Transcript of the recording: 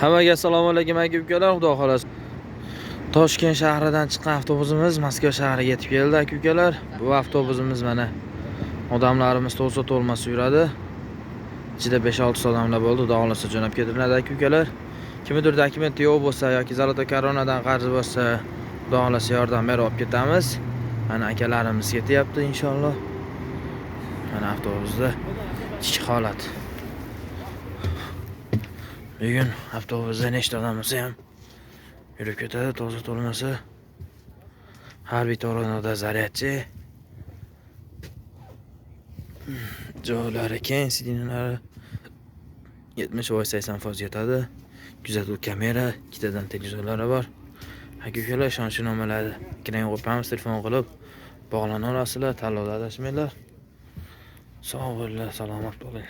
Hammaga assalomu alaykum aka-ukalar, xudo xolasa. Toshkent shahridan chiqqan avtobusimiz Moskva shahriga yetib keldi aka-ukalar. Bu avtobusimiz mana odamlarimiz to'sa to'lmas yuradi. Ichida 5-6 odamlar bo'ldi, xudo xolasa jo'nab ketiladi aka-ukalar. Kimdir dokumenti yo'q bo'lsa yoki Zaloto Koronadan qarzi bo'lsa, xudo xolasa yordam berib olib ketamiz. Mana akalarimiz ketyapti inshaalloh. Mana avtobusda ichki holat. Bugun avtobusda nechta odam bo'lsa ham yurib ketadi, to'sa to'lmasa. Har bitta o'rinda zaryadchi. Joylari keng, sidinalari 70-80% yetadi. Kuzatuv kamera, ikkitadan televizorlari bor. Aka-ukalar ishonchli nomalarni kirang qo'yamiz, telefon qilib bog'lana olasizlar, tanlovda adashmanglar. Sog' bo'linglar, salomat bo'ling.